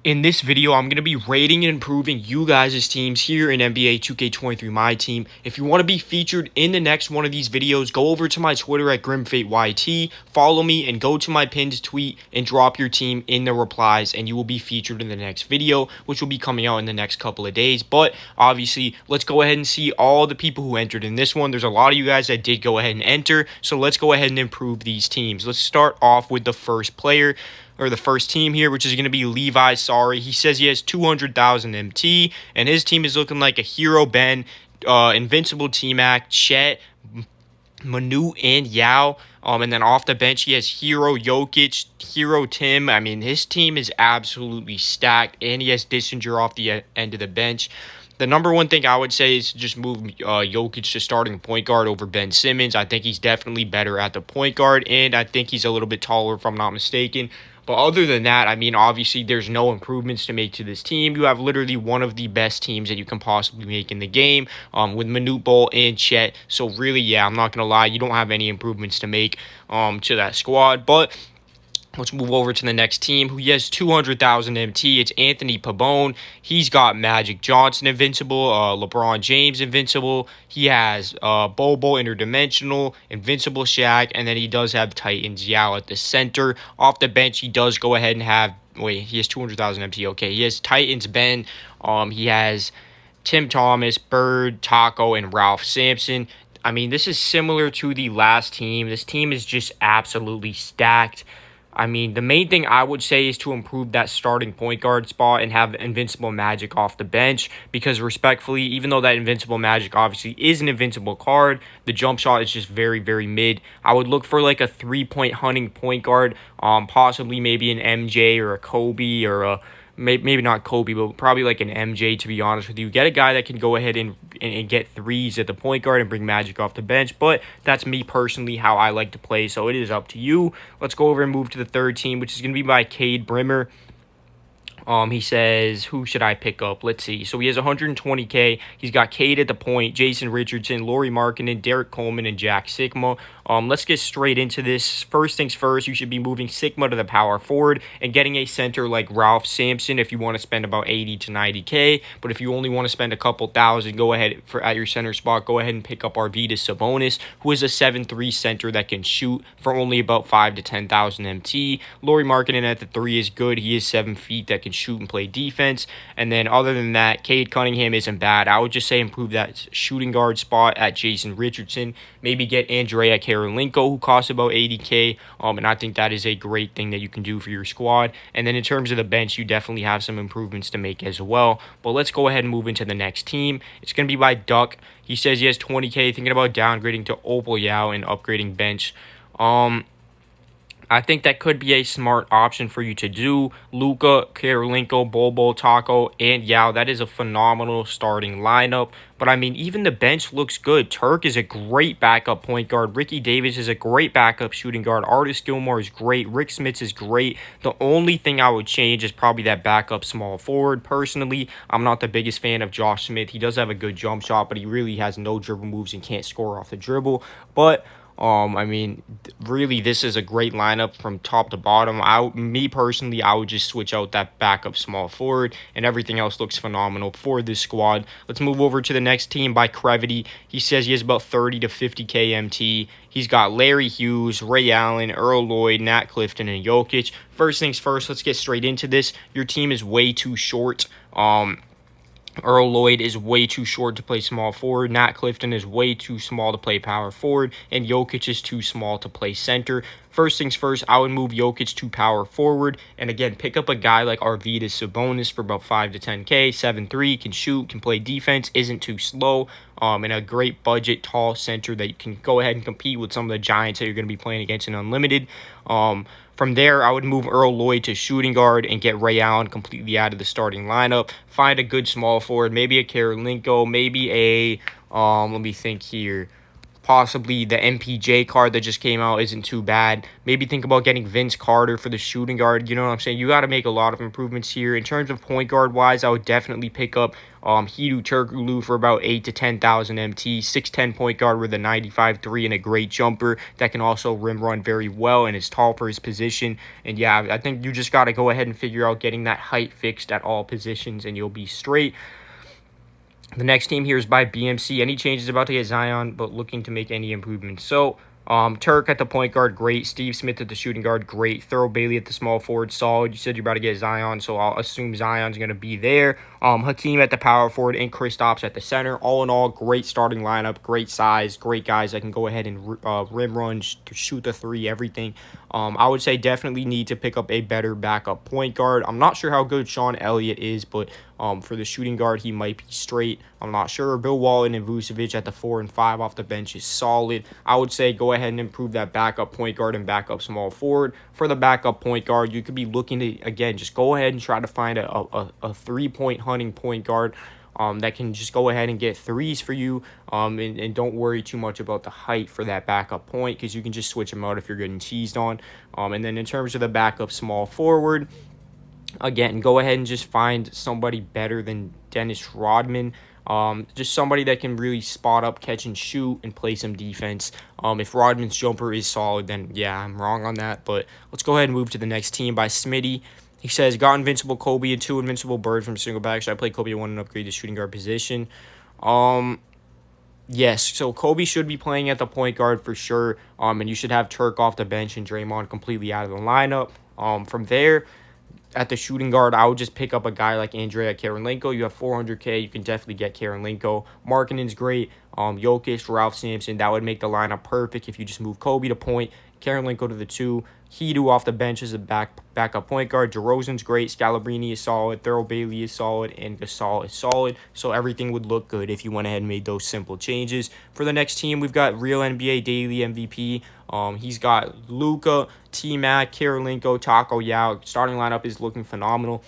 In this video, I'm going to be rating and improving you guys' teams here in NBA 2K23 Myteam. If you want to be featured in the next one of these videos, go over to my Twitter at GrimFateYT, follow me, and go to my pinned tweet and drop your team in the replies, and you will be featured in the next video, which will be coming out in the next couple of days. But obviously, let's go ahead and see all the people who entered in this one. There's a lot of you guys that did go ahead and enter, so let's go ahead and improve these teams. Let's start off with the first player, or the first team here, which is going to be Levi. Sorry, he says he has 200,000 MT, and his team is looking like a Hero Ben, Invincible TMac, Chet, Manu, and Yao. And then off the bench, he has Hero Jokic, Hero Tim. I mean, his team is absolutely stacked, and he has Dissinger off the end of the bench. The number one thing I would say is to just move Jokic to starting point guard over Ben Simmons. I think he's definitely better at the point guard, and I think he's a little bit taller, if I'm not mistaken. But other than that, I mean, obviously, there's no improvements to make to this team. You have literally one of the best teams that you can possibly make in the game with Manute Bol and Chet. So really, yeah, I'm not going to lie, you don't have any improvements to make to that squad. But let's move over to the next team, who he has 200,000 MT. It's Anthony Pabon. He's got Magic Johnson Invincible, LeBron James Invincible. He has Bobo Interdimensional, Invincible Shaq, and then he does have Titans Yao at the center. Off the bench, he does go ahead and have, wait, he has 200,000 MT. Okay, he has Titans Ben. He has Tim Thomas, Bird, Taco, and Ralph Sampson. I mean, this is similar to the last team. This team is just absolutely stacked. I mean, the main thing I would say is to improve that starting point guard spot and have Invincible Magic off the bench, because respectfully, even though that Invincible Magic obviously is an invincible card, the jump shot is just very, very mid. I would look for like a three-point hunting point guard, possibly maybe an MJ or a Kobe or a maybe not Kobe, but probably like an MJ, to be honest with you. Get a guy that can go ahead and get threes at the point guard and bring Magic off the bench. But that's me personally, how I like to play, so it is up to you. Let's go over and move to the third team, which is going to be by Cade Brimmer. He says, who should I pick up? Let's see. So he has 120K. He's got Cade at the point, Jason Richardson, Lauri Markkanen, Derek Coleman, and Jack Sigma. Let's get straight into this. First things first, you should be moving Sigma to the power forward and getting a center like Ralph Sampson if you want to spend about 80 to 90K. But if you only want to spend a couple thousand, go ahead at your center spot. Go ahead and pick up Arvydas Sabonis, who is a 7'3" center that can shoot for only about 5 to 10,000 MT. Lauri Markkanen at the 3 is good. He is 7 feet that can shoot and play defense. And then other than that, Cade Cunningham isn't bad. I would just say improve that shooting guard spot at Jason Richardson. Maybe get Andrea Karolinko, who costs about 80K. And I think that is a great thing that you can do for your squad. And then in terms of the bench, you definitely have some improvements to make as well. But let's go ahead and move into the next team. It's going to be by Duck. He says he has 20K, thinking about downgrading to Opal Yao and upgrading bench. I think that could be a smart option for you to do. Luka, Karolinko, Bobo, Taco, and Yao. That is a phenomenal starting lineup. But, I mean, even the bench looks good. Turk is a great backup point guard. Ricky Davis is a great backup shooting guard. Artis Gilmore is great. Rick Smits is great. The only thing I would change is probably that backup small forward. Personally, I'm not the biggest fan of Josh Smith. He does have a good jump shot, but he really has no dribble moves and can't score off the dribble. But I mean, really, this is a great lineup from top to bottom. Me personally, I would just switch out that backup small forward, and everything else looks phenomenal for this squad. Let's move over to the next team by Crevity. He says he has about 30 to 50K MT. He's got Larry Hughes, Ray Allen, Earl Lloyd, Nat Clifton, and Jokic. First things first, let's get straight into this. Your team is way too short. Earl Lloyd is way too short to play small forward. Nat Clifton is way too small to play power forward. And Jokic is too small to play center. First things first, I would move Jokic to power forward. And again, pick up a guy like Arvydas Sabonis for about 5 to 10K. 7'3", can shoot, can play defense, isn't too slow. And a great budget, tall center that you can go ahead and compete with some of the giants that you're going to be playing against in Unlimited. From there, I would move Earl Lloyd to shooting guard and get Ray Allen completely out of the starting lineup. Find a good small forward, maybe a Karolinko, maybe a, let me think here, Possibly the MPJ card that just came out isn't too bad. Maybe think about getting Vince Carter for the shooting guard. You know what I'm saying? You got to make a lot of improvements here. In terms of point guard wise, I would definitely pick up Hedo Turkoglu for about 8 to 10,000 MT. 6'10 point guard with a 95.3 and a great jumper that can also rim run very well and is tall for his position. And yeah, I think you just got to go ahead and figure out getting that height fixed at all positions and you'll be straight. The next team here is by BMC. Any changes about to get Zion, but looking to make any improvements. So, Turk at the point guard, great. Steve Smith at the shooting guard, great. Thurl Bailey at the small forward, solid. You said you're about to get Zion, so I'll assume Zion's going to be there. Hakeem at the power forward and Kristaps at the center. All in all, great starting lineup, great size, great guys that can go ahead and rim run, shoot the three, everything. I would say definitely need to pick up a better backup point guard. I'm not sure how good Sean Elliott is, but for the shooting guard, he might be straight. I'm not sure. Bill Walton and Vucevic at the 4 and 5 off the bench is solid. I would say go ahead and improve that backup point guard and backup small forward. For the backup point guard, you could be looking to, again, just go ahead and try to find a three-point hunting point guard that can just go ahead and get threes for you and don't worry too much about the height for that backup point because you can just switch them out if you're getting cheesed on. And then in terms of the backup small forward, again, go ahead and just find somebody better than Dennis Rodman. Just somebody that can really spot up, catch and shoot, and play some defense. If Rodman's jumper is solid, then yeah, I'm wrong on that. But let's go ahead and move to the next team by Smitty. He says, got Invincible Kobe and 2 Invincible Bird from single back. Should I play Kobe at 1 and upgrade the shooting guard position? Yes, so Kobe should be playing at the point guard for sure. And you should have Turk off the bench and Draymond completely out of the lineup. From there, at the shooting guard, I would just pick up a guy like Andrea Karolinko. You have 400K. You can definitely get Karolinko. Markkanen's great. Jokic, Ralph Sampson. That would make the lineup perfect if you just move Kobe to point, Karolinko to the 2. Hedo off the bench as a backup point guard. DeRozan's great. Scalabrine is solid. Thurl Bailey is solid. And Gasol is solid. So everything would look good if you went ahead and made those simple changes. For the next team, we've got Real NBA Daily MVP. He's got Luka, TMac, Karolinko, Taco Yao. Starting lineup is looking phenomenal.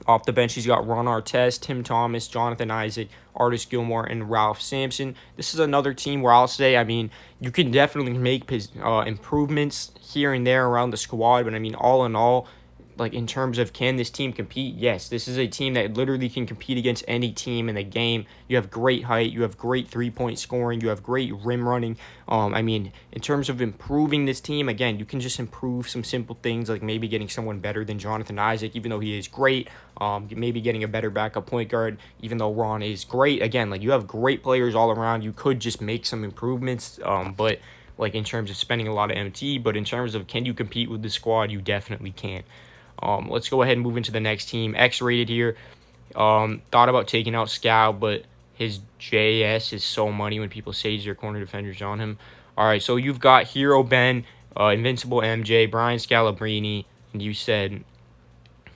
Off the bench, he's got Ron Artest, Tim Thomas, Jonathan Isaac, Artis Gilmore, and Ralph Sampson. This is another team where I'll say, I mean, you can definitely make improvements here and there around the squad. But, I mean, all in all, like in terms of can this team compete? Yes, this is a team that literally can compete against any team in the game. You have great height. You have great three-point scoring. You have great rim running. I mean, in terms of improving this team, again, you can just improve some simple things like maybe getting someone better than Jonathan Isaac, even though he is great. Maybe getting a better backup point guard, even though Ron is great. Again, like you have great players all around. You could just make some improvements, but like in terms of spending a lot of MT, but in terms of can you compete with the squad, you definitely can. Let's go ahead and move into the next team. Xrated here. Thought about taking out Scow, but his JS is so money when people say your corner defenders on him. All right, so you've got Hero Ben, Invincible MJ, Brian Scalabrine, and you said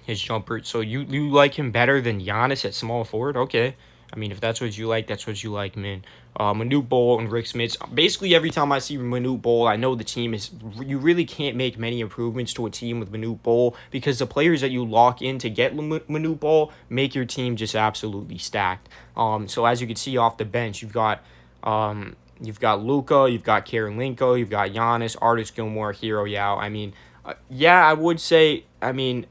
his jumper. So you like him better than Giannis at small forward? Okay. I mean, if that's what you like, that's what you like, man. Manute Bol and Rick Smits. Basically, every time I see Manute Bol, I know the team is... You really can't make many improvements to a team with Manute Bol because the players that you lock in to get Manute Bol make your team just absolutely stacked. So as you can see off the bench, you've got Luka, you've got Karolinko, you've got Giannis, Artis Gilmore, Hero Yao. I mean, yeah, I would say... I mean...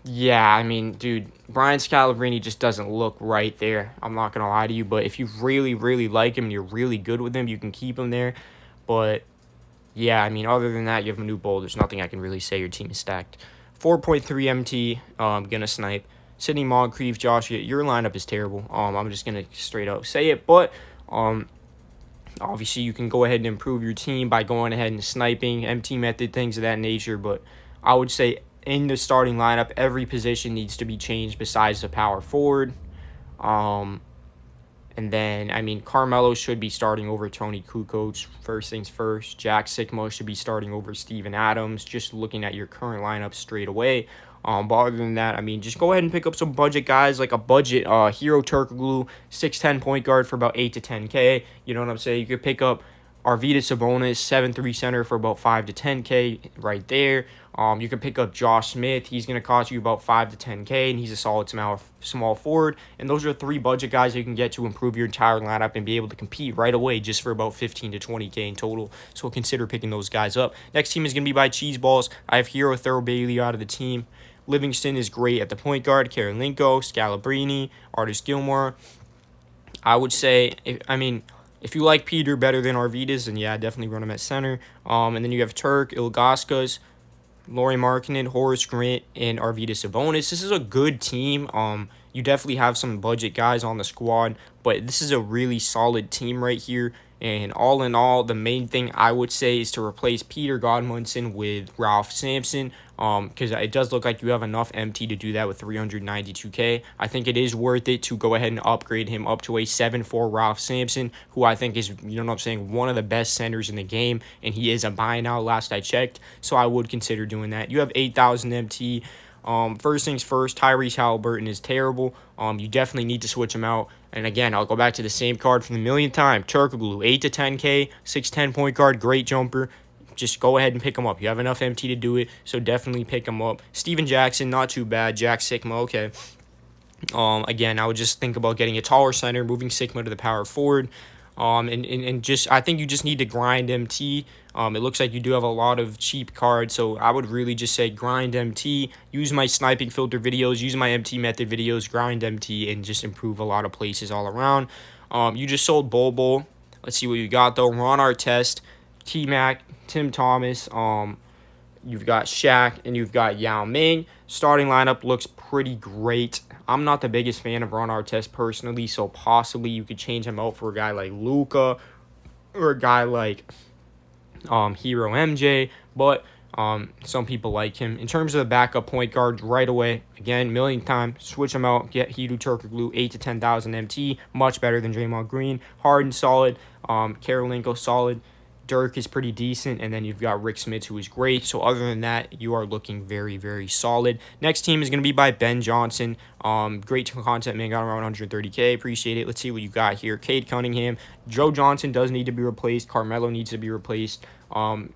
Yeah, I mean, dude, Brian Scalabrine just doesn't look right there. I'm not going to lie to you, but if you really, really like him and you're really good with him, you can keep him there. But, yeah, I mean, other than that, you have Manute Bol. There's nothing I can really say. Your team is stacked. 4.3 MT, going to snipe. Sidney Moncrief, Josh, your lineup is terrible. I'm just going to straight up say it, but obviously you can go ahead and improve your team by going ahead and sniping, MT method, things of that nature, but I would say in the starting lineup, every position needs to be changed besides the power forward. And then, I mean, Carmelo should be starting over Tony Kukoc, first things first. Jack Sikmo should be starting over Steven Adams, just looking at your current lineup straight away. But other than that, I mean, just go ahead and pick up some budget guys, like a budget Hero Turkoglu, 6'10 point guard for about 8 to 10K. You know what I'm saying? You could pick up Arvydas Sabonis, 7'3" center for about 5 to 10K right there. You can pick up Josh Smith. He's going to cost you about 5 to 10K, and he's a solid small forward. And those are 3 budget guys you can get to improve your entire lineup and be able to compete right away just for about 15 to 20K in total. So consider picking those guys up. Next team is going to be by Cheeseballs. I have Hero Thurl Bailey out of the team. Livingston is great at the point guard. Karolinko, Scalabrine, Artis Gilmore. I would say, if you like Peter better than Arvydas, then yeah, definitely run him at center. And then you have Turk, Ilgauskas, Lauri Markkanen, Horace Grant, and Arvydas Sabonis. This is a good team. You definitely have some budget guys on the squad, but this is a really solid team right here. And all in all, the main thing I would say is to replace Peter Godmunson with Ralph Sampson, because it does look like you have enough MT to do that with 392K. I think it is worth it to go ahead and upgrade him up to a 7'4" Ralph Sampson, who I think is, one of the best centers in the game, and he is a buy now last I checked, so I would consider doing that. You have 8,000 MT. First things first, Tyrese Halliburton is terrible. You definitely need to switch him out. And again, I'll go back to the same card for the millionth time. Turkoglu, 8 to 10K, 6'10" point guard, great jumper. Just go ahead and pick him up. You have enough MT to do it, so definitely pick him up. Steven Jackson, not too bad. Jack Sigma, okay. Again, I would just think about getting a taller center, moving Sigma to the power forward. I think you just need to grind MT. It looks like you do have a lot of cheap cards, so I would really just say grind MT, use my sniping filter videos, use my MT method videos, grind MT, and just improve a lot of places all around. You just sold Bobo. Let's see what you got, though. Ron Artest, TMac, Tim Thomas, you've got Shaq, and you've got Yao Ming. Starting lineup looks pretty great. I'm not the biggest fan of Ron Artest personally, so possibly you could change him out for a guy like Luka or a guy like Hero MJ, but some people like him. In terms of the backup point guard, right away, again, million times, switch him out, get Hedo Turkoglu, 8 to 10,000 MT, much better than Draymond Green. Harden, solid. Karolinko, solid. Dirk is pretty decent, and then you've got Rick Smith, who is great. So other than that, you are looking very, very solid. Next team is going to be by Ben Johnson. Great content, man. Got around 130K. Appreciate it. Let's see what you got here. Cade Cunningham. Joe Johnson does need to be replaced. Carmelo needs to be replaced. Lauri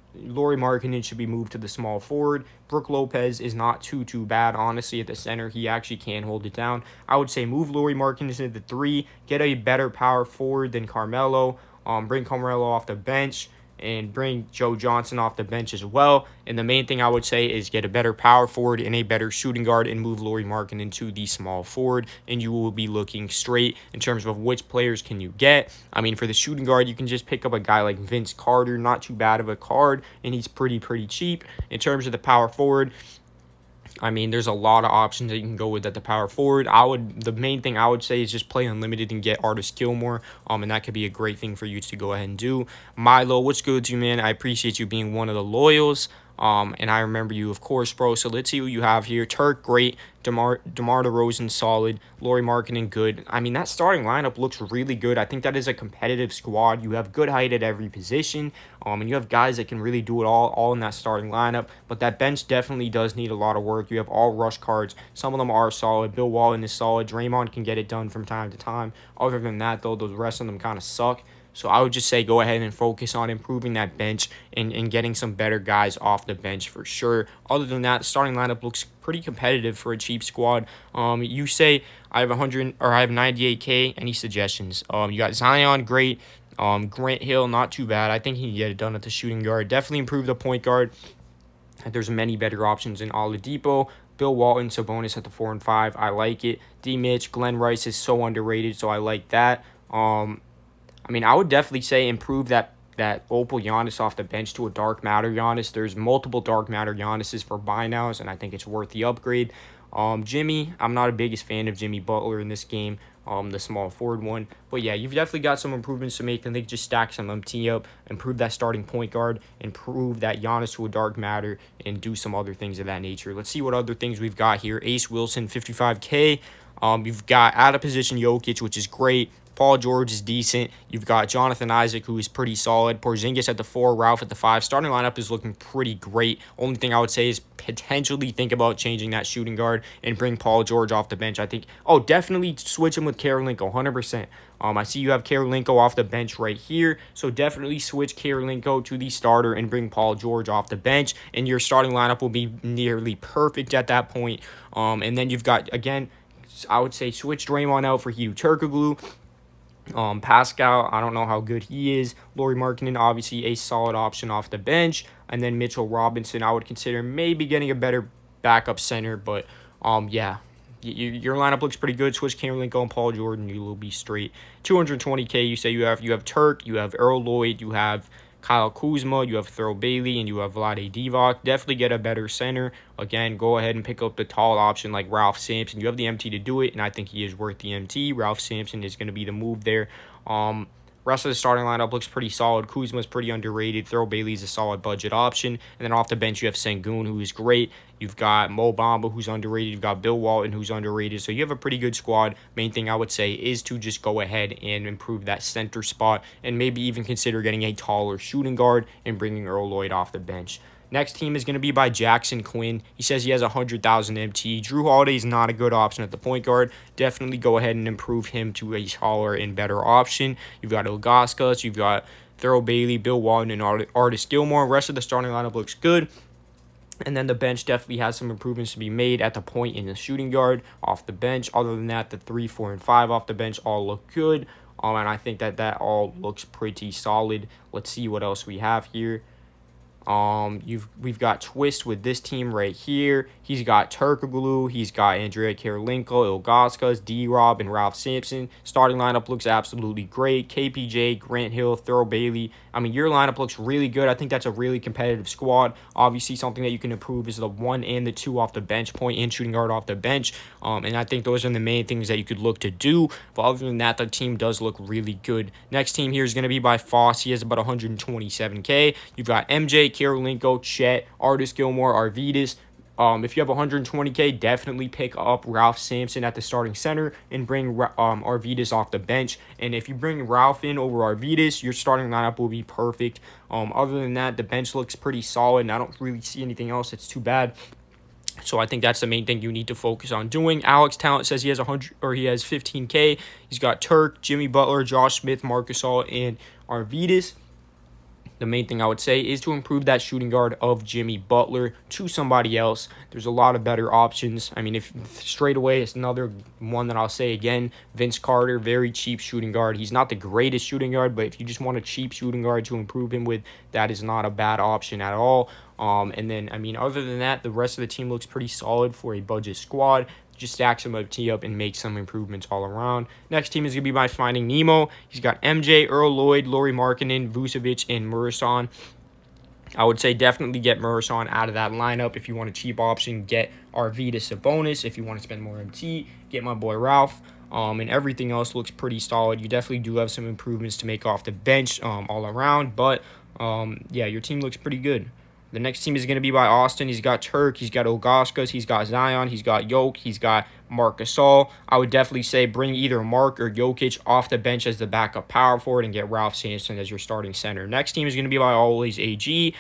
Markkanen should be moved to the small forward. Brook Lopez is not too bad, honestly, at the center. He actually can hold it down. I would say move Lauri Markkanen to the 3. Get a better power forward than Carmelo. Bring Carmelo off the bench, and bring Joe Johnson off the bench as well. And the main thing I would say is get a better power forward and a better shooting guard and move Lauri Markkanen into the small forward, and you will be looking straight in terms of which players can you get. For the shooting guard, you can just pick up a guy like Vince Carter, not too bad of a card, and he's pretty cheap. In terms of the power forward, there's a lot of options that you can go with at the power forward. The main thing I would say is just play unlimited and get Artis Gilmore, and that could be a great thing for you to go ahead and do. Milo, what's good to you, man? I appreciate you being one of the loyals. And I remember you, of course, bro. So let's see what you have here. Turk, great. DeMar DeRozan, solid. Lauri Markkanen, good. That starting lineup looks really good. I think that is a competitive squad. You have good height at every position. And you have guys that can really do it all in that starting lineup. But that bench definitely does need a lot of work. You have all rush cards. Some of them are solid. Bill Walton is solid. Draymond can get it done from time to time. Other than that, though, the rest of them kind of suck. So I would just say go ahead and focus on improving that bench and getting some better guys off the bench for sure. Other than that, the starting lineup looks pretty competitive for a cheap squad. You say I have 98K. Any suggestions? You got Zion, great. Grant Hill, not too bad. I think he can get it done at the shooting guard. Definitely improve the point guard. There's many better options in Oladipo. Bill Walton, Sabonis at the 4 and 5. I like it. D. Mitch, Glenn Rice is so underrated, so I like that. I would definitely say improve that Opal Giannis off the bench to a Dark Matter Giannis. There's multiple Dark Matter Giannis's for buy nows, and I think it's worth the upgrade. Jimmy, I'm not a biggest fan of Jimmy Butler in this game, the small forward one. But yeah, you've definitely got some improvements to make. I think just stack some MT up, improve that starting point guard, improve that Giannis to a Dark Matter, and do some other things of that nature. Let's see what other things we've got here. Ace Wilson, 55K. You've got out of position Jokic, which is great. Paul George is decent. You've got Jonathan Isaac, who is pretty solid. Porzingis at the 4, Ralph at the 5. Starting lineup is looking pretty great. Only thing I would say is potentially think about changing that shooting guard and bring Paul George off the bench. I think, definitely switch him with Karolinko, 100%. I see you have Karolinko off the bench right here, so definitely switch Karolinko to the starter and bring Paul George off the bench, and your starting lineup will be nearly perfect at that point. And then you've got, again, I would say switch Draymond out for Hedo Turkoglu. Pascal, I don't know how good he is. Lauri Markkanen, obviously a solid option off the bench. And then Mitchell Robinson, I would consider maybe getting a better backup center. But, yeah, your lineup looks pretty good. Switch Karolinko and Paul Jordan, you will be straight. 220K, you say you have Turk, you have Earl Lloyd, you have Kyle Kuzma, you have Thurl Bailey, and you have Vlade Divac. Definitely get a better center. Again, go ahead and pick up the tall option like Ralph Sampson. You have the MT to do it, and I think he is worth the MT. Ralph Sampson is going to be the move there. Rest of the starting lineup looks pretty solid. Kuzma's pretty underrated. Thurl Bailey's a solid budget option. And then off the bench, you have Sengun, who is great. You've got Mo Bamba, who's underrated. You've got Bill Walton, who's underrated. So you have a pretty good squad. Main thing I would say is to just go ahead and improve that center spot and maybe even consider getting a taller shooting guard and bringing Earl Lloyd off the bench. Next team is going to be by Jackson Quinn. He says he has 100,000 MT. Drew Holiday is not a good option at the point guard. Definitely go ahead and improve him to a taller and better option. You've got Ilgauskas, you've got Thurl Bailey, Bill Walton, and Artis Gilmore. Rest of the starting lineup looks good. And then the bench definitely has some improvements to be made at the point in the shooting guard off the bench. Other than that, the 3, 4, and 5 off the bench all look good. And I think that all looks pretty solid. Let's see what else we have here. We've got Twist with this team right here. He's got Turkoglu, he's got Andrea Karolinko, Ilgauskas, D-Rob, and Ralph Sampson. Starting lineup looks absolutely great. KPJ, Grant Hill, Thurl Bailey. I mean, your lineup looks really good. I think that's a really competitive squad. Obviously, something that you can improve is the 1 and the 2 off the bench, point and shooting guard off the bench. And I think those are the main things that you could look to do. But other than that, the team does look really good. Next team here is going to be by Foss. He has about 127K. You've got MJ, Karolinko, Chet, Artis Gilmore, Arvidas. If you have 120K, definitely pick up Ralph Sampson at the starting center and bring Arvidas off the bench. And if you bring Ralph in over Arvidas, your starting lineup will be perfect. Other than that, the bench looks pretty solid, and I don't really see anything else that's too bad. So I think that's the main thing you need to focus on doing. Alex Talent says he has 15K. He's got Turk, Jimmy Butler, Josh Smith, Marc Gasol, and Arvidas. The main thing I would say is to improve that shooting guard of Jimmy Butler to somebody else. There's a lot of better options. I mean, if straight away, it's another one that I'll say again. Vince Carter, very cheap shooting guard. He's not the greatest shooting guard, but if you just want a cheap shooting guard to improve him with, that is not a bad option at all. And then, I mean, other than that, the rest of the team looks pretty solid for a budget squad. Just stack some MT up and make some improvements all around. Next team is going to be by Finding Nemo. He's got MJ, Earl Lloyd, Lauri Markkanen, Vucevic, and Murison. I would say definitely get Murison out of that lineup. If you want a cheap option, get Arvidas Sabonis. If you want to spend more MT, get my boy Ralph. And everything else looks pretty solid. You definitely do have some improvements to make off the bench all around. But, yeah, your team looks pretty good. The next team is going to be by Austin. He's got Turk, he's got Ilgauskas, he's got Zion, he's got Yoke, he's got Marc Gasol. I would definitely say bring either Mark or Jokic off the bench as the backup power forward and get Ralph Sampson as your starting center. Next team is going to be by Always AG.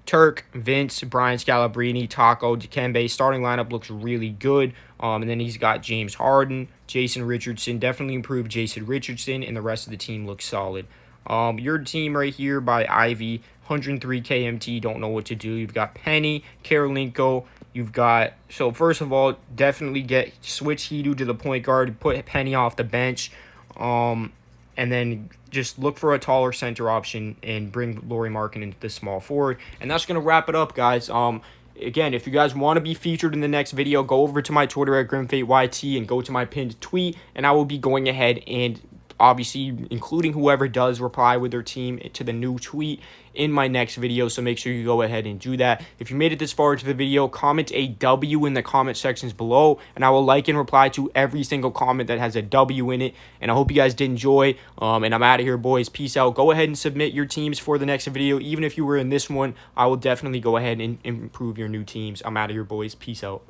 Turk, Vince, Brian Scalabrine, Taco, Dikembe. Starting lineup looks really good. And then he's got James Harden, Jason Richardson. Definitely improved Jason Richardson, and the rest of the team looks solid. Your team right here by Ivy, 103 KMT, don't know what to do. You've got Penny, Karolinko. You've got, so first of all, definitely switch Hedo to the point guard, put Penny off the bench, and then just look for a taller center option and bring Lauri Markkanen into the small forward. And that's going to wrap it up, guys. Again, if you guys want to be featured in the next video, go over to my Twitter at GrimFateYT and go to my pinned tweet, and I will be going ahead and obviously including whoever does reply with their team to the new tweet in my next video, so make sure you go ahead and do that. If you made it this far into the video, comment a W in the comment sections below, and I will like and reply to every single comment that has a W in it. And I hope you guys did enjoy, and I'm out of here, boys. Peace out. Go ahead and submit your teams for the next video. Even if you were in this one, I will definitely go ahead and improve your new teams. I'm out of here, boys. Peace out.